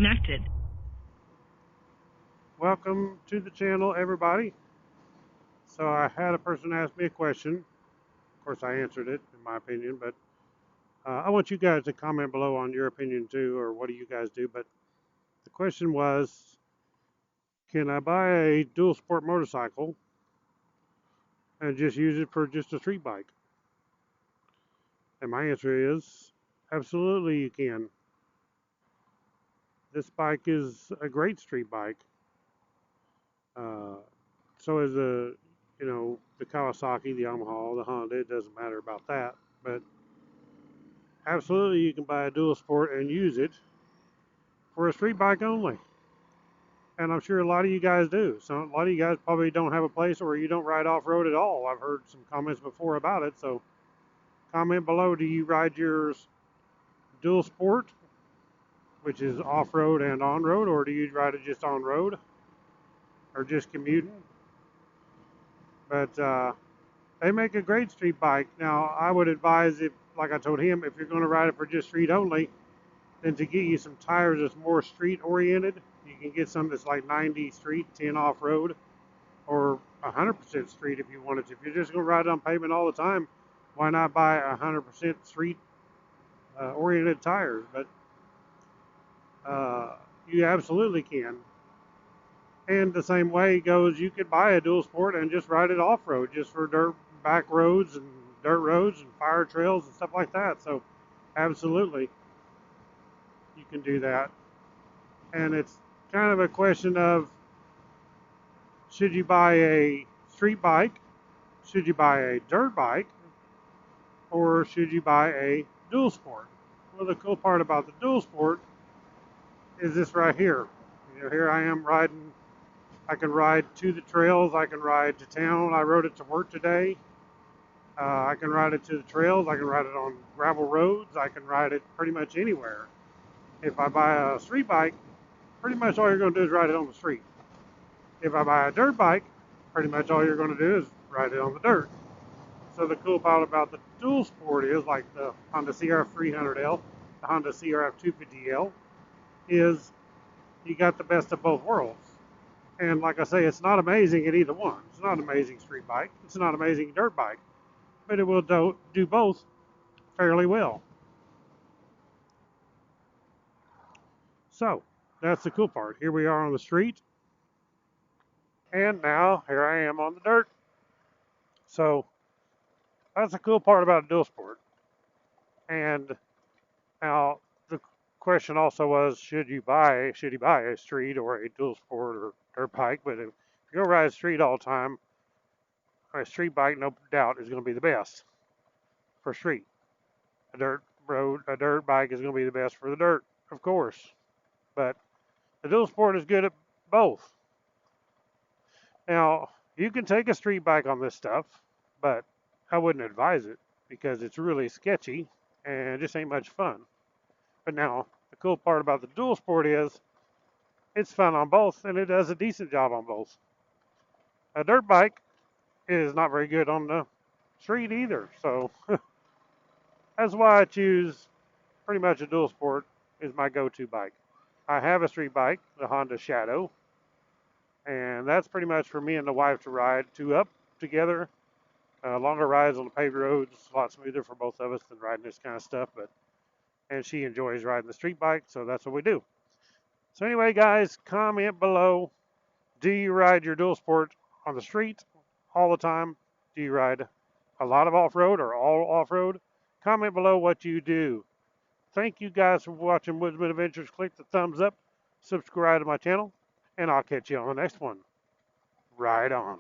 disconnected. Welcome to the channel, everybody. So I had a person ask me a question. Of course, I answered it, in my opinion, but I want you guys to comment below on your opinion too, or what do you guys do. But the question was, can I buy a dual sport motorcycle and just use it for just a street bike? And my answer is, absolutely you can. This bike is a great street bike. So is the Kawasaki, the Yamaha, the Honda. It doesn't matter about that, but absolutely you can buy a dual sport and use it for a street bike only. And I'm sure a lot of you guys do. So a lot of you guys probably don't have a place where you don't ride off-road at all. I've heard some comments before about it. So comment below, do you ride yours dual sport, which is off-road and on-road, or do you ride it just on-road or just commuting? But they make a great street bike. Now, I would advise, if, like I told him, if you're going to ride it for just street only, then to get you some tires that's more street oriented. You can get some that's like 90 street, 10 off-road, or 100% street if you wanted to. If you're just going to ride it on pavement all the time, why not buy 100% street oriented tires? But you absolutely can. And the same way goes, you could buy a dual sport and just ride it off-road, just for dirt back roads and dirt roads and fire trails and stuff like that. So absolutely, you can do that. And it's kind of a question of, should you buy a street bike, should you buy a dirt bike, or should you buy a dual sport? Well, the cool part about the dual sport is this right here. Here I am riding. I can ride to the trails. I can ride to town. I rode it to work today. I can ride it to the trails. I can ride it on gravel roads. I can ride it pretty much anywhere. If I buy a street bike, pretty much all you're going to do is ride it on the street. If I buy a dirt bike, pretty much all you're going to do is ride it on the dirt. So the cool part about the dual sport is, like the Honda CRF 300L, the Honda CRF 250L, is you got the best of both worlds. And like I say, it's not amazing at either one. It's not an amazing street bike. It's not an amazing dirt bike. But it will do both fairly well. So that's the cool part. Here we are on the street. And now here I am on the dirt. So that's the cool part about a dual sport. And now the question also was, should you buy a street or a dual sport or dirt bike? But if you're gonna ride a street all the time, a street bike, no doubt, is going to be the best for street. A dirt bike is going to be the best for the dirt, of course. But the dual sport is good at both. Now, you can take a street bike on this stuff, but I wouldn't advise it because it's really sketchy and it just ain't much fun. But now, the cool part about the dual sport is it's fun on both, and it does a decent job on both. A dirt bike is not very good on the street either, so that's why I choose pretty much a dual sport is my go-to bike. I have a street bike, the Honda Shadow, and that's pretty much for me and the wife to ride up together. Longer rides on the paved roads, a lot smoother for both of us than riding this kind of stuff, and she enjoys riding the street bike, so that's what we do. So anyway, guys, comment below, do you ride your dual sport on the street all the time? Do you ride a lot of off-road or all off-road? Comment below what you do. Thank you guys for watching Woodzman Adventures. Click the thumbs up, subscribe to my channel, and I'll catch you on the next one. Ride on.